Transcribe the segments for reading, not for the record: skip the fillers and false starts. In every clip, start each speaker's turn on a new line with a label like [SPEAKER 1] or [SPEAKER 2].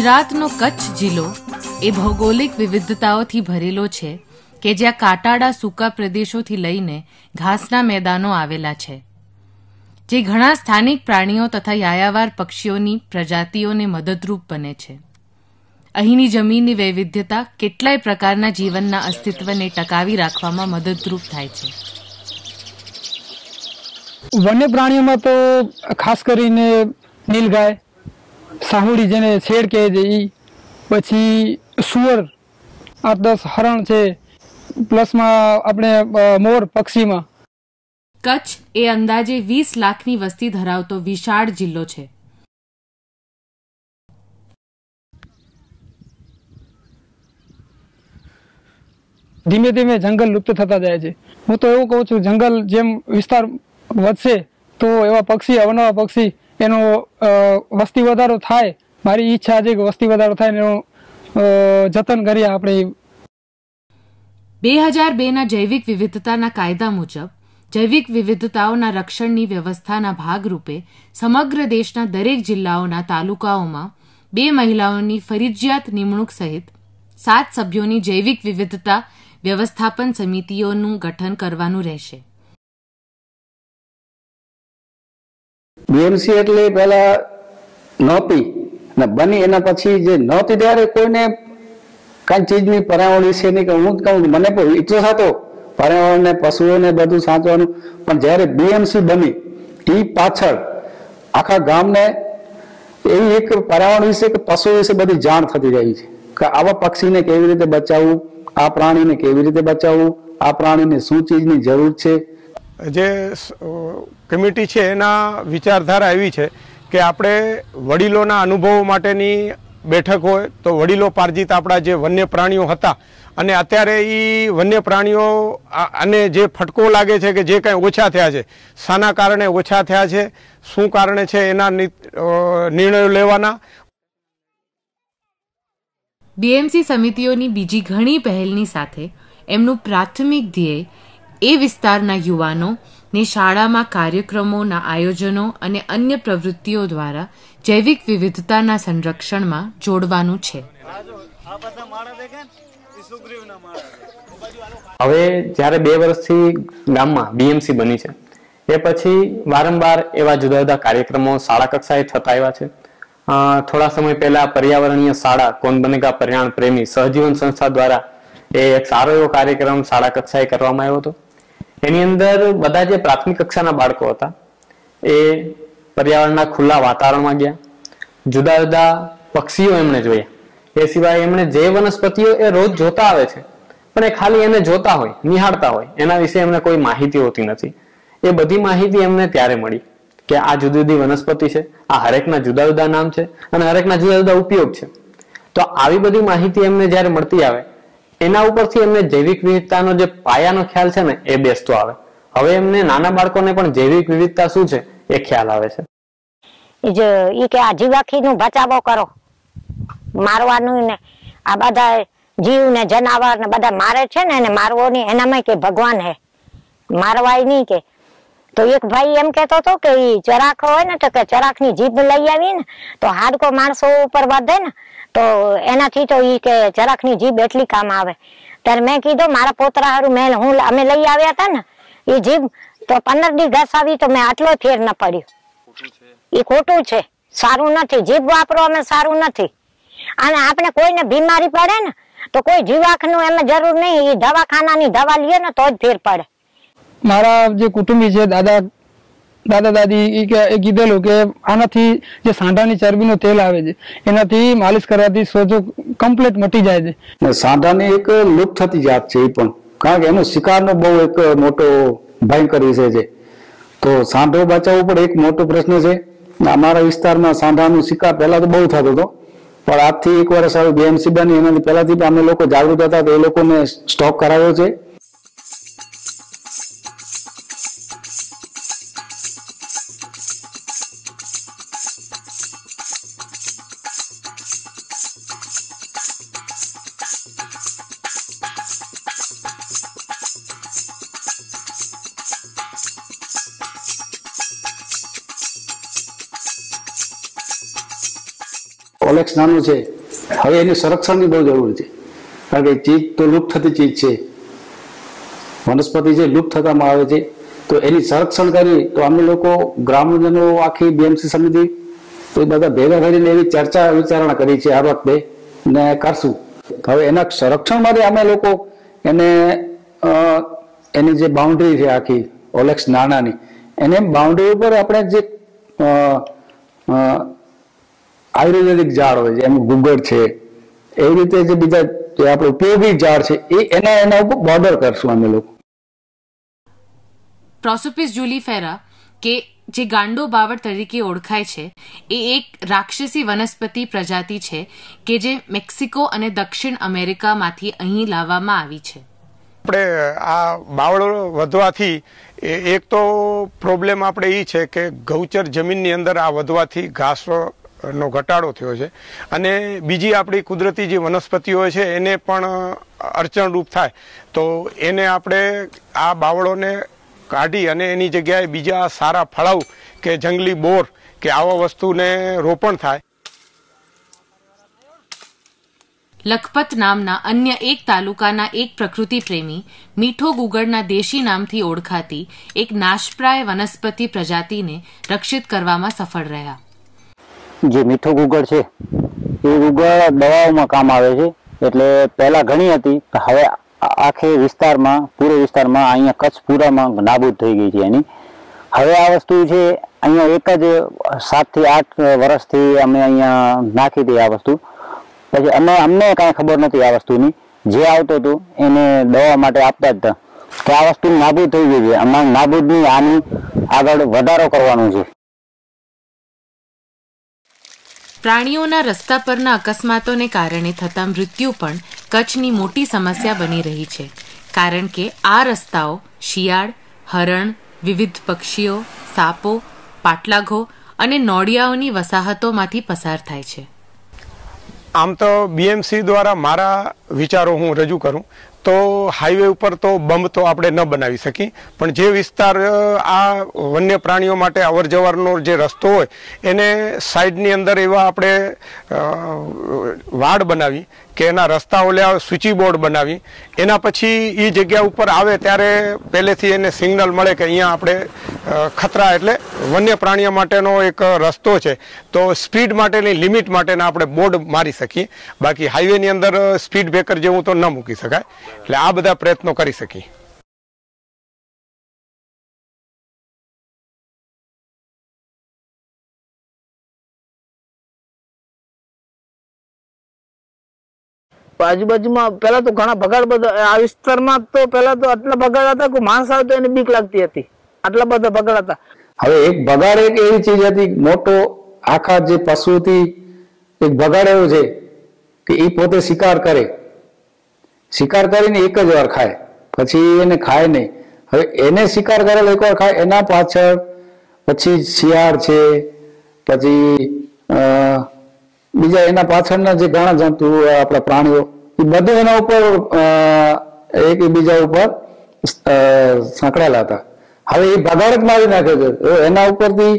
[SPEAKER 1] ગુજરાતનો કચ્છ જિલ્લો એ ભૌગોલિક વિવિધતાઓથી ભરેલો છે કે જ્યાં કાંટાળા સૂકા પ્રદેશોથી લઈને ઘાસના મેદાનો આવેલા છે, જે ઘણા સ્થાનિક પ્રાણીઓ તથા યાયાવાર પક્ષીઓની પ્રજાતિઓને મદદરૂપ બને છે. અહીંની જમીનની વૈવિધ્યતા કેટલાય પ્રકારના જીવનના અસ્તિત્વને ટકાવી રાખવામાં મદદરૂપ થાય છે.
[SPEAKER 2] વન્ય પ્રાણીઓમાં તો ખાસ કરીને નીલગાય, સાહુડી જેને શેર કહે છે એ, પછી સુવર, 8-10 હરણ છે, પ્લસમાં આપણે મોર પક્ષીમાં.
[SPEAKER 1] કચ્છ એ અંદાજે 20 લાખની વસ્તી ધરાવતો વિશાળ જિલ્લો છે.
[SPEAKER 2] ધીમે ધીમે જંગલ લુપ્ત થતા જાય છે. હું તો એવું કહું છું, જંગલ જેમ વિસ્તાર વધશે તો એવા પક્ષી, અવનવા પક્ષી, એનો વસ્તી વધારો થાય. મારી ઈચ્છા છે કે વસ્તી વધારો થાય એનું જતન કરીએ આપણે.
[SPEAKER 1] 2002ના જૈવિક વિવિધતાના કાયદા મુજબ જૈવિક વિવિધતાઓના રક્ષણની વ્યવસ્થાના ભાગરૂપે સમગ્ર દેશના દરેક જિલ્લાઓના તાલુકાઓમાં 2 મહિલાઓની ફરજિયાત નિમણૂક સહિત 7 સભ્યોની જૈવિક વિવિધતા વ્યવસ્થાપન સમિતિઓનું ગઠન કરવાનું રહેશે.
[SPEAKER 3] બીએમસી એટલે પેલા નહોતી ને બની, એના પછી જે નહોતી ત્યારે કોઈને કઈ ચીજની પર્યાવરણ વિશે નહીં. કે હું કહું, મને પણ ઈચ્છો થતો પર્યાવરણને, પશુઓને બધું સાચવાનું, પણ જયારે બીએમસી બની એ પાછળ આખા ગામને એવી એક પર્યાવરણ વિશે કે પશુ વિશે બધી જાણ થતી રહી છે કે આવા પક્ષીને કેવી રીતે બચાવવું, આ પ્રાણીને કેવી રીતે બચાવવું, આ પ્રાણીને શું ચીજની જરૂર છે.
[SPEAKER 4] જે કમિટી છે એના વિચારધારા એવી છે કે આપણે વડીલોના અનુભવો માટેની બેઠક હોય તો વડીલો પાર્જિત આપણા જે વન્ય પ્રાણીઓ હતા અને અત્યારે એ વન્ય પ્રાણીઓ અને જે ફટકો લાગે છે કે જે કંઈ ઓછા થયા છે, શાના કારણે ઓછા થયા છે, શું કારણે છે, એના નિર્ણયો લેવાના.
[SPEAKER 1] બીએમસી સમિતિઓની બીજી ઘણી પહેલની સાથે એમનું પ્રાથમિક ધ્યેય એ વિસ્તારના યુવાનો ને શાળામાં કાર્યક્રમોના આયોજનો અને અન્ય પ્રવૃત્તિઓ દ્વારા જૈવિક વિવિધતાના સંરક્ષણમાં જોડવાનું છે.
[SPEAKER 5] હવે જ્યારે 2 વર્ષથી ગામમાં બીએમસી બની છે, એ પછી વારંવાર એવા જુદા જુદા કાર્યક્રમો શાળા કક્ષાએ થતા આવ્યા છે. થોડા સમય પહેલા પર્યાવરણીય શાળા કોન બનેગા પર્યાવરણ પ્રેમી સહજીવન સંસ્થા દ્વારા એક સારો એવો કાર્યક્રમ શાળા કક્ષાએ કરવામાં આવ્યો હતો. એની અંદર બધા જે પ્રાથમિક કક્ષાના બાળકો હતા એ પર્યાવરણના ખુલ્લા વાતાવરણમાં ગયા, જુદા જુદા પક્ષીઓ એમણે જોયા. એ સિવાય એમણે જે વનસ્પતિઓ એ રોજ જોતા આવે છે પણ એ ખાલી એને જોતા હોય, નિહાળતા હોય, એના વિશે એમને કોઈ માહિતી હોતી નથી. એ બધી માહિતી એમને ત્યારે મળી કે આ જુદી જુદી વનસ્પતિ છે, આ હરેકના જુદા જુદા નામ છે અને હરેકના જુદા જુદા ઉપયોગ છે. તો આવી બધી માહિતી એમને જ્યારે મળતી આવે એના ઉપરથી એમને જૈવિક વિવિધતાનો જે પાયાનો ખ્યાલ છે ને એ બેસતો આવે. હવે એમને નાના બાળકોને પણ જૈવિક વિવિધતા શું છે એ ખ્યાલ આવે છે.
[SPEAKER 6] ઈ કે આ જીવાખીનું બચાવો કરો, મારવાનું ને આ બધા જીવ ને જનાવર ને બધા મારે છે ને એને મારવો નહીં, એનામાં કે ભગવાન હે, મારવાય નહીં. કે તો એક ભાઈ એમ કેતો હતો કે ઈ ચરાખ હોય ને તો કે ચરાખની જીભ લઈ આવી ને તો હાડકો માણસો ઉપર વધે ને તો એનાથી તો ઈ કે ચરાખની જીભ એટલી કામ આવે. ત્યારે મેં કીધું મારા પોતરા હારું અમે લઈ આવ્યા હતા ને એ જીભ તો 15 દી ઘસાવી તો મેં આટલો ફેર ન પડ્યો. એ ખોટું છે, સારું નથી. જીભ વાપરો અમે સારું નથી. અને આપણે કોઈને બીમારી પડે ને તો કોઈ જીવાખનું એમાં જરૂર નહીં, એ દવાખાનાની દવા લઈએ ને તો જ ફેર પડે.
[SPEAKER 2] મારા જે કુટુંબી છે, દાદા દાદી, એ કીધેલું કે આનાથી જે સાંઢાની ચરબીનું તેલ આવે છે એનાથી માલિશ કરવાથી સોજો કમ્પ્લીટ મટી જાય છે.
[SPEAKER 3] સાંઢાની એક લુપ્ત થતી જાત છે એ પણ, કારણ કે એનો શિકારનો બહુ એક મોટો ભયંકર વિષય છે. તો સાંઢો બચાવવું પણ એક મોટો પ્રશ્ન છે. અમારા વિસ્તારમાં સાંઢાનો શિકાર પહેલા તો બહુ થતો હતો, પણ આજથી 1 વર્ષ હવે બીએમસી બની એનાથી પહેલાથી અમે લોકો જાગૃત હતા તો એ લોકોને સ્ટોપ કરાવ્યો છે. ઓલેક્સ નાનું છે, હવે એની સંરક્ષણની બહુ જરૂર છે, કારણ કે ચીજ તો લુપ્ત થતી ચીજ છે, વનસ્પતિ જે લુપ્ત થતામાં આવે છે, તો એની સંરક્ષણ કરી તો અમે લોકો ગ્રામજનો આખી બીએમસી સમિતિ તો એ બધા ભેગા કરીને એવી ચર્ચા વિચારણા કરી છે આ વખતે ને કરશું. હવે એના સંરક્ષણ માટે અમે લોકો એને એની જે બાઉન્ડ્રી છે આખી ઓલેક્સ નાનાની, એને બાઉન્ડ્રી ઉપર આપણે જે આયુર્વેદિક ઝાડ હોય છે, એમ ગુગળ છે, એવી રીતે જે બીજા જે આપણે ઉપયોગી ઝાડ છે એના ઉપર બોર્ડર કરશું અમે લોકો.
[SPEAKER 1] પ્રોસોપિસ જુલિફેરા કે જે ગાંડો બાવળ તરીકે ઓળખાય છે એ એક રાક્ષસી વનસ્પતિ પ્રજાતિ છે કે જે મેક્સિકો અને દક્ષિણ અમેરિકામાંથી અહીં લાવવામાં આવી છે.
[SPEAKER 4] આપણે આ બાવળો વધવાથી એક તો પ્રોબ્લેમ આપણે એ છે કે ગૌચર જમીનની અંદર આ વધવાથી ઘાસનો ઘટાડો થયો છે, અને બીજી આપણી કુદરતી જે વનસ્પતિઓ છે એને પણ અડચણરૂપ થાય, તો એને આપણે આ બાવળોને કાઢી અને એની જગ્યાએ બીજા સારા ફળાઉ કે જંગલી બોર કે આવા વસ્તુને રોપણ થાય.
[SPEAKER 1] લખપત નામના અન્ય એક તાલુકાના એક પ્રકૃતિ પ્રેમી મીઠો ગુગળના દેશી નામથી ઓળખાતી એક નાશપ્રાય વનસ્પતિ પ્રજાતિને રક્ષિત કરવામાં સફળ રહ્યા.
[SPEAKER 7] જે મીઠો ગુગળ છે એ ગુગળ દવાઓમાં કામ આવે છે, એટલે પહેલા ઘણી હતી, હવે આખે વિસ્તારમાં પૂરે વિસ્તારમાં અહીંયા કચ્છ પૂરામાં નાબૂદ થઈ ગઈ છે એની. હવે આ વસ્તુ છે અહીંયા એક જ 7 થી 8 વર્ષથી અમે અહીંયા નાખી દઈએ આ વસ્તુ, પછી અમને કાંઈ ખબર નથી આ વસ્તુની, જે આવતું હતું એને દવા માટે આપતા જ હતા કે આ વસ્તુ નાબૂદ થઈ ગઈ છે, અમારે નાબૂદની આની આગળ વધારો કરવાનો છે.
[SPEAKER 1] પ્રાણીઓના રસ્તા પરના અકસ્માતોને કારણે થતા મૃત્યુ પણ કચ્છની મોટી સમસ્યા બની રહી છે, કારણ કે આ રસ્તાઓ શિયાળ, હરણ, વિવિધ પક્ષીઓ, સાપો, પાટલાઘો અને નોળિયાઓની વસાહતોમાંથી પસાર થાય છે.
[SPEAKER 4] આમ તો બીએમસી દ્વારા મારા વિચારો હું રજૂ કરું તો હાઈવે ઉપર તો બંબ તો આપણે ન બનાવી શકીએ, પણ જે વિસ્તાર આ વન્ય પ્રાણીઓ માટે અવર જવરનો જે રસ્તો હોય એને સાઈડની અંદર એવા આપણે વાડ બનાવી કે એના રસ્તાઓ લેવા સૂચિ બોર્ડ બનાવી, એના પછી એ જગ્યા ઉપર આવે ત્યારે પહેલેથી એને સિગ્નલ મળે કે અહીંયા આપણે ખતરા એટલે વન્ય પ્રાણીઓ માટેનો એક રસ્તો છે, તો સ્પીડ માટેની લિમિટ માટેના આપણે બોર્ડ મારી શકીએ. બાકી હાઈવેની અંદર સ્પીડ બ્રેકર જેવું તો ન મૂકી શકાય, એટલે આ બધા પ્રયત્નો કરી શકીએ.
[SPEAKER 8] આજુબાજુમાં પેલા તો ઘણા બગાડ બધા આ વિસ્તારમાં તો પેલા તો આટલા બગાડ હતા કે માણસ આવે તો એને બીક લાગતી હતી, આટલા બધા બગાડ હતા.
[SPEAKER 3] હવે એક બગાડ એક એવી ચીજ હતી મોટો આખા જે પશુથી એક બગાડ એવો છે કે એ પોતે શિકાર કરે, શિકાર કરીને એક જ વાર ખાય, પછી એને ખાય નહીં. હવે એને શિકાર કરેલો એક વાર ખાય, એના પાછળ પછી શિયાળ છે, પછી બીજા એના પાછળના જે ઘણા જંતુ આપણા પ્રાણીઓ એ બધું એના ઉપર એકબીજા ઉપર સંકળાયેલા હતા. હવે એ બગાડ જ મારી નાખે છે, એના ઉપરથી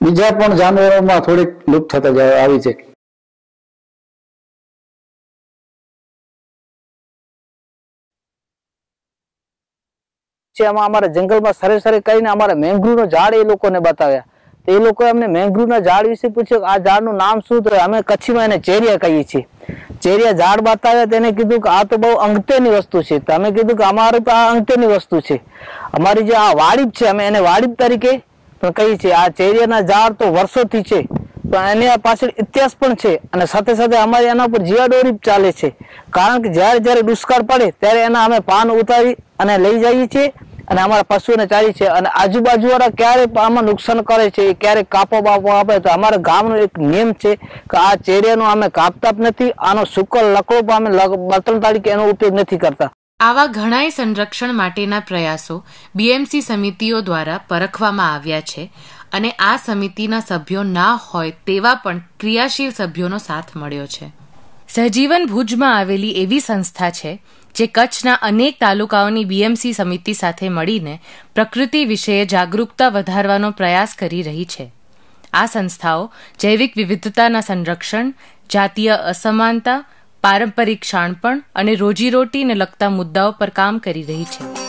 [SPEAKER 3] બીજા પણ જાનવરોમાં થોડીક લુપ્ત થતા આવી છે.
[SPEAKER 8] અમારા જંગલમાં સરે સરે કરીને અમારા મેંગ્રુવ નો ઝાડ એ લોકોને બતાવ્યા, તો એ લોકોએ અમને મેંગ્રુવ ના ઝાડ વિશે પૂછ્યું આ ઝાડનું નામ શું? તો અમે કચ્છીમાં એને ચેરિયા કહીએ છીએ. ચેરિયા ઝાડ બતાવ્યા, તેને કીધું કે આ તો બહુ અંગતેની વસ્તુ છે. તો અમે કીધું કે અમારે તો આ અંગતેની વસ્તુ છે, અમારી જે આ વાડીબ છે અમે એને વાડીબ તરીકે પણ કહીએ છીએ. આ ચેરિયાના ઝાડ તો વર્ષોથી છે, પણ એની પાછળ ઇતિહાસ પણ છે, અને સાથે સાથે અમારે એના ઉપર જીવાદોરી ચાલે છે, કારણ કે જ્યારે જ્યારે દુષ્કાળ પડે ત્યારે એના અમે પાન ઉતારી અને લઈ જઈએ છીએ અને અમારા પશુઓને ચારી છે. અને આજુબાજુ વાળા ક્યારે આમાં નુકસાન કરે છે, ક્યારેક કાપો બાપો આપે તો અમારા ગામનો એક નિયમ છે કે આ ચેરિયાનો અમે કાપતા જ નથી, આનો સૂકલ લકડો અમે બળતણ તરીકે એનો ઉપયોગ નથી કરતા.
[SPEAKER 1] આવા ઘણાય સંરક્ષણ માટેના પ્રયાસો બીએમસી સમિતિઓ દ્વારા પરખવામાં આવ્યા છે, અને આ સમિતિના સભ્યો ના હોય તેવા પણ ક્રિયાશીલ સભ્યોનો સાથ મળ્યો છે. સહજીવન ભુજમાં આવેલી એવી સંસ્થા છે જે કચ્છના અનેક તાલુકાઓની બીએમસી સમિતિ સાથે મળીને પ્રકૃતિ વિશે જાગૃતતા વધારવાનો પ્રયાસ કરી રહી છે. આ સંસ્થાઓ જૈવિક વિવિધતાના સંરક્ષણ, જાતીય અસમાનતા, પારંપરિક શાણપણ અને રોજીરોટીને લગતા મુદ્દાઓ પર કામ કરી રહી છે.